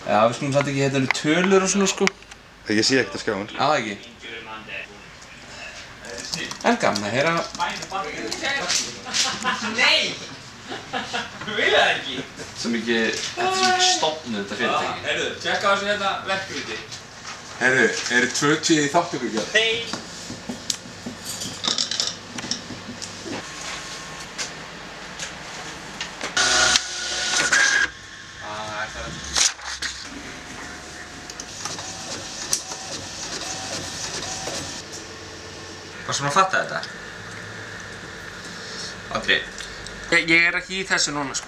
Já, við skulum satt ekki, þetta eru tölur og svona sko. Ég sé ekkert að skjáin. Já, ekki. En gaman að heyra. Nei! Þú vil það ekki? Þetta er svo mikið stofnuð þetta fyrirtæki. Heyrðu, tjekka á þessu hérna verkriti. Herru, eru 20 í þáttökugjörð? Nei! Varstu maður að fatta þetta? Andri, ég er ekki í þessu núna sko.